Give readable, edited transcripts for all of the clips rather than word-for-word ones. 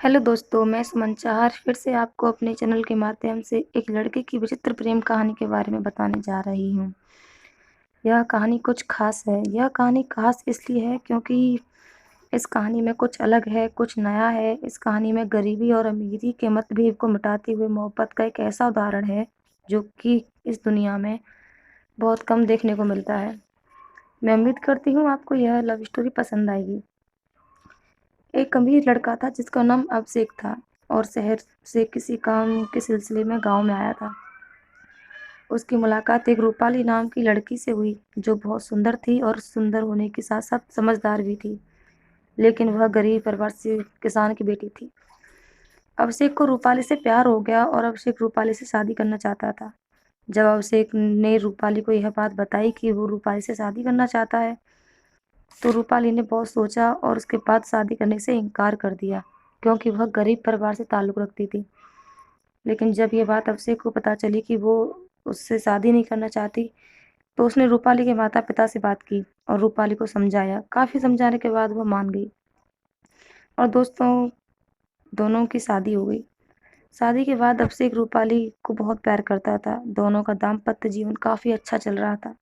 Hello दोस्तों, मैं सुमन चाहर फिर से आपको अपने चैनल के माध्यम से एक लड़के की विचित्र प्रेम कहानी के बारे में बताने जा रही हूँ। यह कहानी कुछ खास है। यह कहानी खास इसलिए है क्योंकि इस कहानी में कुछ अलग है, कुछ नया है। इस कहानी में गरीबी और अमीरी के मतभेद को मिटाते हुए मोहब्बत का एक ऐसा उदाहरण है जो कि इस दुनिया में बहुत कम देखने को मिलता है। मैं उम्मीद करती हूँ आपको यह लव स्टोरी पसंद आएगी। एक अमीर लड़का था जिसका नाम अभिषेक था और शहर से किसी काम के सिलसिले में गांव में आया था। उसकी मुलाकात एक रूपाली नाम की लड़की से हुई जो बहुत सुंदर थी और सुंदर होने के साथ साथ समझदार भी थी। लेकिन वह गरीब परिवार से किसान की बेटी थी। अभिषेक को रूपाली से प्यार हो गया और अभिषेक रूपाली से शादी करना चाहता था। जब अभिषेक ने रूपाली को यह बात बताई कि वो रूपाली से शादी करना चाहता है तो रूपाली ने बहुत सोचा और उसके बाद शादी करने से इनकार कर दिया क्योंकि वह गरीब परिवार से ताल्लुक़ रखती थी। लेकिन जब ये बात अभिषेक को पता चली कि वो उससे शादी नहीं करना चाहती तो उसने रूपाली के माता-पिता से बात की और रूपाली को समझाया। काफ़ी समझाने के बाद वो मान गई और दोस्तों दोनों की शादी हो गई। शादी के बाद अभिषेक रूपाली को बहुत प्यार करता था। दोनों का दाम्पत्य जीवन काफ़ी अच्छा चल रहा था।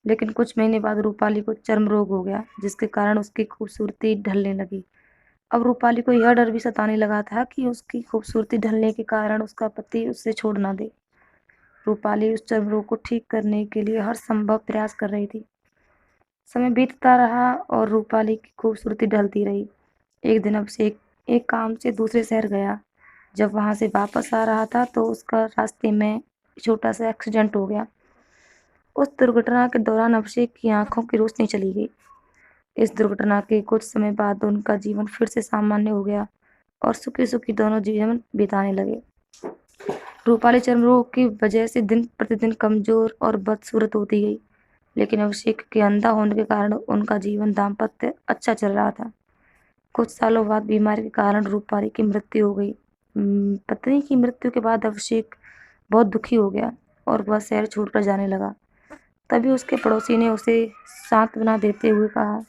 लेकिन कुछ महीने बाद रूपाली को चर्म रोग हो गया जिसके कारण उसकी खूबसूरती ढलने लगी। अब रूपाली को यह डर भी सताने लगा था कि उसकी खूबसूरती ढलने के कारण उसका पति उससे छोड़ ना दे। रूपाली उस चर्म रोग को ठीक करने के लिए हर संभव प्रयास कर रही थी। समय बीतता रहा और रूपाली की खूबसूरती ढलती रही। एक दिन अभिषेक एक काम से दूसरे शहर गया। जब वहां से वापस आ रहा था तो उसका रास्ते में छोटा सा एक्सीडेंट हो गया। उस दुर्घटना के दौरान अभिषेक की आंखों की रोशनी चली गई। इस दुर्घटना के कुछ समय बाद उनका जीवन फिर से सामान्य हो गया और सुखी सुखी दोनों जीवन बिताने लगे। रूपाली चर्म रोग की वजह से दिन प्रतिदिन कमजोर और बदसूरत होती गई, लेकिन अभिषेक के अंधा होने के कारण उनका जीवन दाम्पत्य अच्छा चल रहा था। कुछ सालों बाद बीमारी के कारण रूपाली की मृत्यु हो गई। पत्नी की मृत्यु के बाद अभिषेक बहुत दुखी हो गया और वह शहर छोड़कर जाने लगा। तभी उसके पड़ोसी ने उसे सांत्वना देते हुए कहा,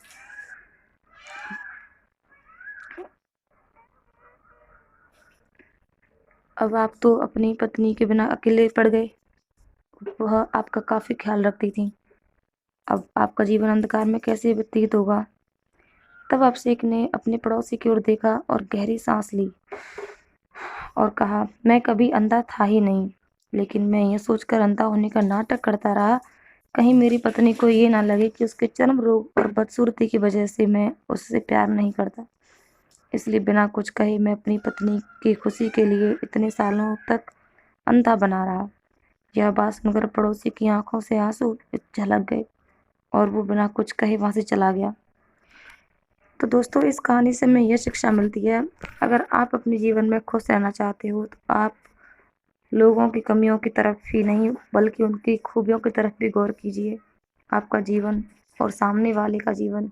अब आप तो अपनी पत्नी के बिना अकेले पड़ गए। वह आपका काफी ख्याल रखती थी। अब आपका जीवन अंधकार में कैसे व्यतीत होगा। तब अभिषेक ने अपने पड़ोसी की ओर देखा और गहरी सांस ली और कहा, मैं कभी अंधा था ही नहीं, लेकिन मैं ये सोचकर अंधा होने का नाटक करता रहा कहीं मेरी पत्नी को ये ना लगे कि उसके चर्म रोग और बदसूरती की वजह से मैं उससे प्यार नहीं करता। इसलिए बिना कुछ कहे मैं अपनी पत्नी की खुशी के लिए इतने सालों तक अंधा बना रहा। यह बात सुनकर पड़ोसी की आंखों से आंसू झलक गए और वो बिना कुछ कहे वहां से चला गया। तो दोस्तों इस कहानी से हमें यह शिक्षा मिलती है, अगर आप अपने जीवन में खुश रहना चाहते हो तो आप लोगों की कमियों की तरफ ही नहीं बल्कि उनकी खूबियों की तरफ भी गौर कीजिए। आपका जीवन और सामने वाले का जीवन